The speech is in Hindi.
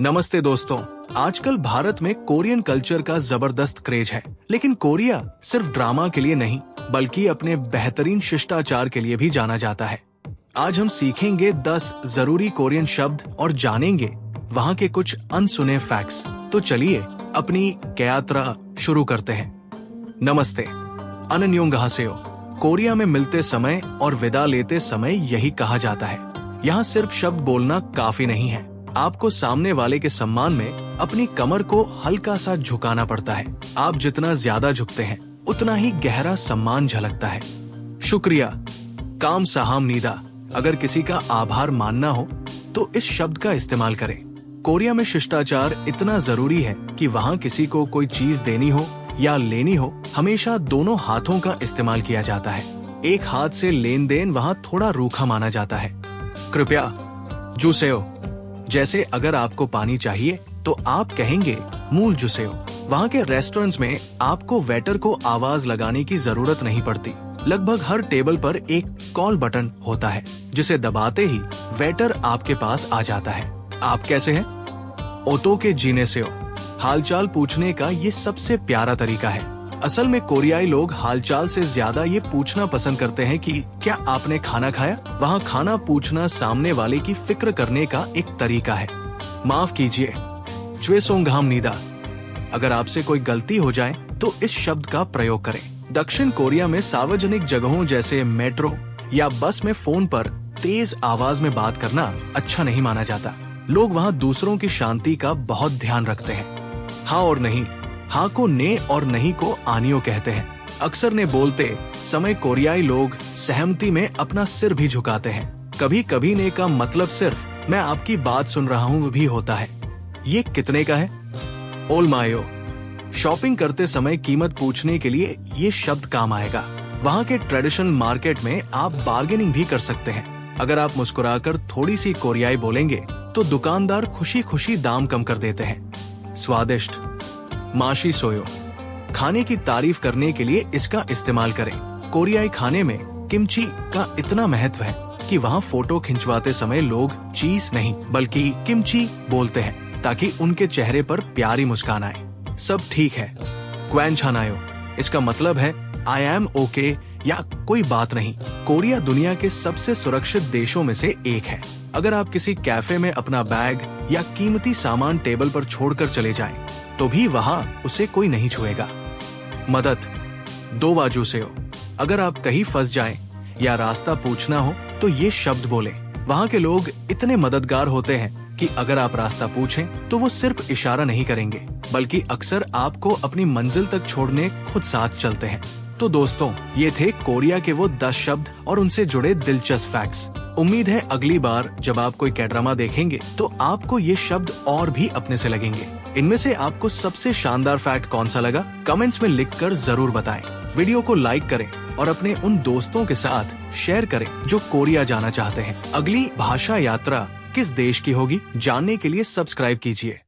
नमस्ते दोस्तों। आजकल भारत में कोरियन कल्चर का जबरदस्त क्रेज है, लेकिन कोरिया सिर्फ ड्रामा के लिए नहीं बल्कि अपने बेहतरीन शिष्टाचार के लिए भी जाना जाता है। आज हम सीखेंगे 10 जरूरी कोरियन शब्द और जानेंगे वहाँ के कुछ अनसुने फैक्ट्स। तो चलिए अपनी यात्रा शुरू करते हैं। नमस्ते, अन्योंगहासेयो। कोरिया में मिलते समय और विदा लेते समय यही कहा जाता है। यहाँ सिर्फ शब्द बोलना काफी नहीं है, आपको सामने वाले के सम्मान में अपनी कमर को हल्का सा झुकाना पड़ता है। आप जितना ज्यादा झुकते हैं उतना ही गहरा सम्मान झलकता है। शुक्रिया, काम साहाम नीदा। अगर किसी का आभार मानना हो तो इस शब्द का इस्तेमाल करें। कोरिया में शिष्टाचार इतना जरूरी है कि वहाँ किसी को कोई चीज देनी हो या लेनी हो, हमेशा दोनों हाथों का इस्तेमाल किया जाता है। एक हाथ से लेन देन वहाँ थोड़ा रूखा माना जाता है। कृपया, जूसेओ। जैसे अगर आपको पानी चाहिए तो आप कहेंगे मूल जुसेओ। वहाँ के रेस्टोरेंट्स में आपको वेटर को आवाज लगाने की जरूरत नहीं पड़ती। लगभग हर टेबल पर एक कॉल बटन होता है जिसे दबाते ही वेटर आपके पास आ जाता है। आप कैसे हैं? ओतो के जीने से हो। हालचाल पूछने का ये सबसे प्यारा तरीका है। असल में कोरियाई लोग हालचाल से ज्यादा ये पूछना पसंद करते हैं कि क्या आपने खाना खाया। वहाँ खाना पूछना सामने वाले की फिक्र करने का एक तरीका है। माफ कीजिए, च्वेसोंगहाम नीदा। अगर आपसे कोई गलती हो जाए तो इस शब्द का प्रयोग करें। दक्षिण कोरिया में सार्वजनिक जगहों जैसे मेट्रो या बस में फोन पर तेज आवाज में बात करना अच्छा नहीं माना जाता। लोग वहाँ दूसरों की शांति का बहुत ध्यान रखते हैं। हाँ और नहीं, हाँ को ने और नहीं को आनियो कहते हैं। अक्सर ने बोलते समय कोरियाई लोग सहमति में अपना सिर भी झुकाते हैं। कभी कभी ने का मतलब सिर्फ मैं आपकी बात सुन रहा हूँ भी होता है। ये कितने का है? ओलमायो। शॉपिंग करते समय कीमत पूछने के लिए ये शब्द काम आएगा। वहाँ के ट्रेडिशनल मार्केट में आप बार्गेनिंग भी कर सकते हैं। अगर आप मुस्कुराकर थोड़ी सी कोरियाई बोलेंगे तो दुकानदार खुशी खुशी दाम कम कर देते हैं। स्वादिष्ट, माशी सोयो। खाने की तारीफ करने के लिए इसका इस्तेमाल करें। कोरियाई खाने में किमची का इतना महत्व है कि वहाँ फोटो खिंचवाते समय लोग चीज नहीं बल्कि किमची बोलते हैं ताकि उनके चेहरे पर प्यारी मुस्कान आए। सब ठीक है, क्वेंछानायो। इसका मतलब है आई एम ओके या कोई बात नहीं। कोरिया दुनिया के सबसे सुरक्षित देशों में से एक है। अगर आप किसी कैफे में अपना बैग या कीमती सामान टेबल पर छोड़कर चले जाएं, तो भी वहाँ उसे कोई नहीं छुएगा। मदद, दो बाजू से हो। अगर आप कहीं फंस जाएं या रास्ता पूछना हो तो ये शब्द बोलें। वहाँ के लोग इतने मददगार होते हैं कि अगर आप रास्ता पूछें तो वो सिर्फ इशारा नहीं करेंगे बल्कि अक्सर आपको अपनी मंजिल तक छोड़ने खुद साथ चलते हैं। तो दोस्तों, ये थे कोरिया के वो 10 शब्द और उनसे जुड़े दिलचस्प फैक्ट्स। उम्मीद है अगली बार जब आप कोई कैड्रामा देखेंगे तो आपको ये शब्द और भी अपने से लगेंगे। इनमें से आपको सबसे शानदार फैक्ट कौन सा लगा, कमेंट्स में लिखकर जरूर बताएं। वीडियो को लाइक करें और अपने उन दोस्तों के साथ शेयर करें जो कोरिया जाना चाहते हैं। अगली भाषा यात्रा किस देश की होगी, जानने के लिए सब्सक्राइब कीजिए।